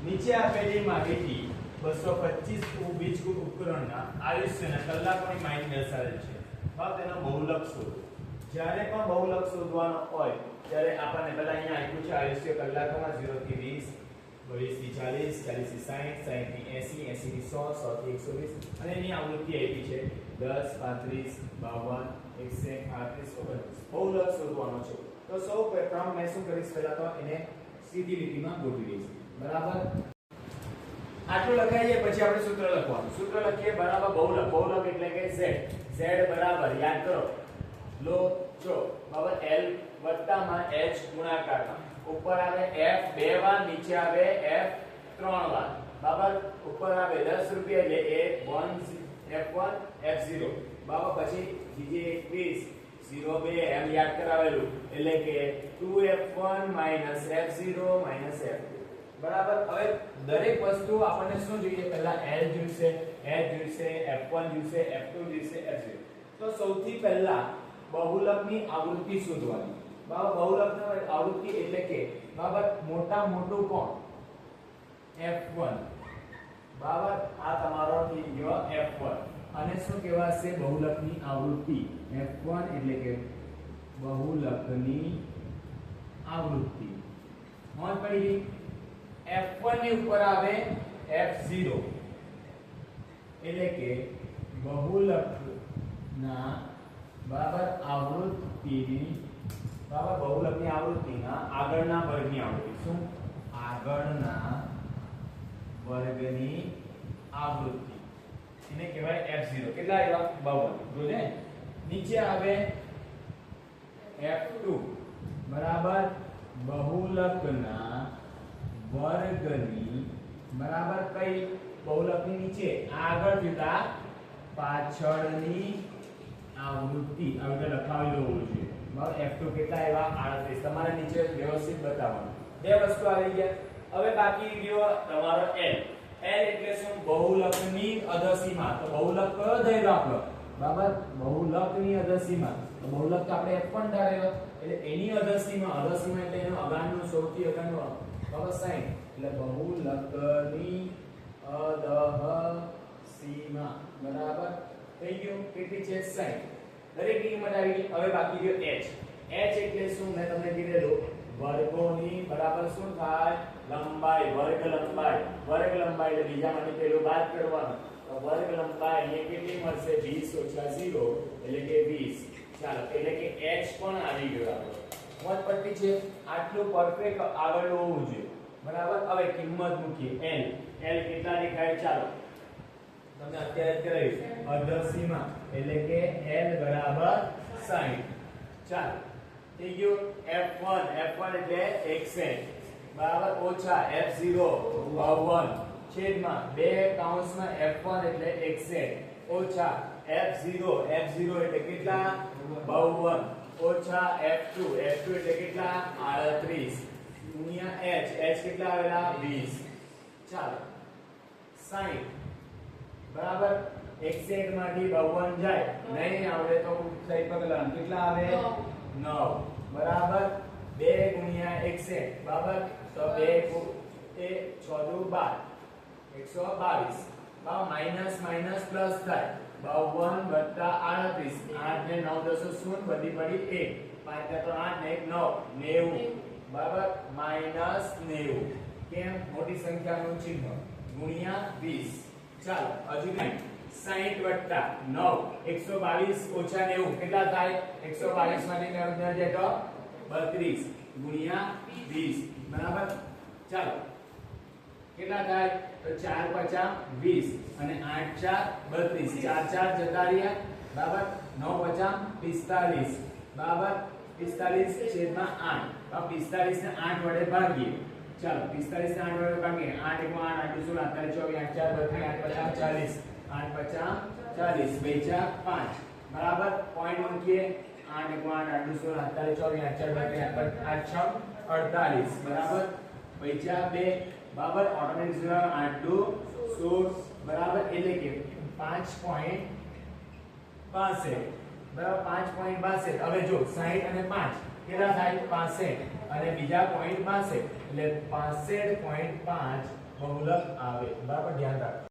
નીચે આપેલી માહિતી 225 બીજગુણ ઉપકરણના આયુષ્યના કલાકોની માહિતી દર્શાવેલ છે. હવે તેનો બહુલક શોધો. જ્યારે પણ બહુલક શોધવાનો હોય ત્યારે આપણને પહેલા અહીંયા આપ્યું છે આયુષ્ય કલાકોમાં 0 થી 20, 20 થી 40, 40 થી 60, 60 થી 80, 80 થી 100, 100 થી 120 અને એની આવૃત્તિ આપી છે 10, 35, 52, 61, 38, 29. બહુલક શોધવાનો છે. તો સૌ પ્રથમ મેં શું કરીશ, પહેલા તો એને સીધી લીટીમાં ગોઠવી દઈશ. બરાબર, આટલું લખાઈ જાય પછી આપણે સૂત્ર લખવાનું. સૂત્ર લખીએ બરાબર બહુલક. બહુલક એટલે કે z. z બરાબર યાદ કરો લો જો બરાબર l વત્તામાં h ગુણાકારમાં ઉપર આવે f બે વાર, નીચે આવે f ત્રણ વાર. બરાબર, ઉપર આવે 10 રૂપિયા એટલે f1 f0 બરાબર, પછી બીજે 20 02 એમ યાદ કરાવેલું એટલે કે 2f1 f0 f2. બરાબર, હવે દરેક વસ્તુ આપણને શું જોઈએ, પહેલા l જોઈશે, h જોઈશે, f1 જોઈશે, f2 જોઈશે, f0. તો સૌથી પહેલા બહુલકની આવૃત્તિ શોધવાની. બરાબર, બહુલકની આવૃત્તિ એટલે કે બરાબર મોટા મોટું કોણ f1. બરાબર, આ તમારો થઈ ગયો f1 અને શું કહેવાશે બહુલકની આવૃત્તિ f1 એટલે કે બહુલકની આવૃત્તિ. નોંધ પડી ગઈ. f1 ની ઉપર આવે f0 એટલે કે બહુલકના બરાબર આવૃત્તિની બરાબર બહુલકની આવૃત્તિના આગળના વર્ગની આવૃત્તિ. શું? આગળના વર્ગની આવૃત્તિ એને કહેવાય f0. કેટલા આવ્યા? 52. જોજે નીચે આવે f2 બરાબર બહુલકના વર્ગની બરાબર કઈ બહુલકની નીચે આગળ જતા પાછળની આવૃત્તિ. આ રીતે લખાવેલું હોવું જોઈએ. બરાબર, f2 કેટલા આવ્યા? 38. તમારે નીચે વ્યવસ્થિત બતાવવાનું. બે વસ્તુ આવી ગયા. હવે બાકી રહ્યો તમારો l. l એટલે શું? બહુલકની અધસીમા. તો બહુલક કયો દઈલો આપણો? બરાબર, બહુલકની અધસીમા. તો બહુલક તો આપણે f1 ધારેલો એટલે એની અધસીમા. અધસીમા એટલે એનો અગાણનું સૌથી અગાણનું બરાબર 60 એટલે બહુલકની અધસીમા. બરાબર થઈ ગયું. કેટલી છે? 60. દરેક ની કિંમત આવી ગઈ. હવે બાકી રહ્યો h. h એટલે શું? મેં તમને કીધેલું વર્ગોની બરાબર શું થાય? લંબાઈ. વર્ગ લંબાઈ. વર્ગ લંબાઈ એટલે બીજામાંથી પેલું બાદ કરવાનું. તો વર્ગ લંબાઈ અહીંયા કેટલી મળશે? 20 ઓછા 0 એટલે કે 20. ચાલો, એટલે કે h પણ આવી ગયો આપણો. મોજ પટ્ટી છે. આટલું પરફેક્ટ આગળ હોવું જોઈએ. બરાબર, હવે કિંમત મૂકીએ. l કેટલા દેખાય? ચાલો તમને અત્યારે જ કરાવીશ. અધસીમા એટલે કે l બરાબર 60. ચાલો થઈ ગયું. f1 એટલે 61 બરાબર ઓછા f0 52 છેદમાં બે કૌંસમાં f1 એટલે 61 ઓછા f0 એટલે કેટલા? 52 ઓછા f2 એટલે કેટલા? 38 ગુણ્યા h કેટલા આવેલા? 20. ચાલો 60 બરાબર 61 માંથી 52 જાય નહીં આવડે તો સાઈડ પર લખવાનું. કેટલા આવે? 9 બરાબર 2 ગુણ્યા 61 બરાબર તો 2 એ 6 દુ 12 122 બરાબર માઈનસ માઈનસ પ્લસ થાય 52 વત્તા 38 8 ને 9 10 શૂન્ય બધી પડી 1 5 તો 8 ને 1 9 90 બરાબર માઈનસ 90. કેમ? મોટી સંખ્યાનું ચિહ્ન ગુણ્યા 20. ચાલો હજુ નહીં. 60 વત્તા 9 122 ઓછા 90 કેટલા થાય? 122 માંથી 9 જાય તો 32 ગુણ્યા 20 બરાબર. ચાલો કેટલા થાય? તો 4 5 20 અને 8 4 32 4 4 જતા રહ્યા બરાબર 9 5 45 બરાબર 45 છેદમાં 8 45 ને 8 વડે ભાગીએ. ચાલો 45 ને 8 વડે ભાગીએ. 8 1 8 8 16 8 24 8 4 32 8 5 40 8 5 40 2 4 5 બરાબર. પોઈન્ટ મૂકીએ. 8 1 8 8 16 8 24 8 4 8 48 બરાબર 2 2 બરાબર ઓટોમેટિક 0 8 2 16 બરાબર એટલે કે 5.62 બરાબર 5.62. હવે જો 60 અને 5 કેટલા થાય? 65 અને બીજા પોઈન્ટ 62 એટલે 65.5 બહુલક આવે. બરાબર, ધ્યાન રાખો.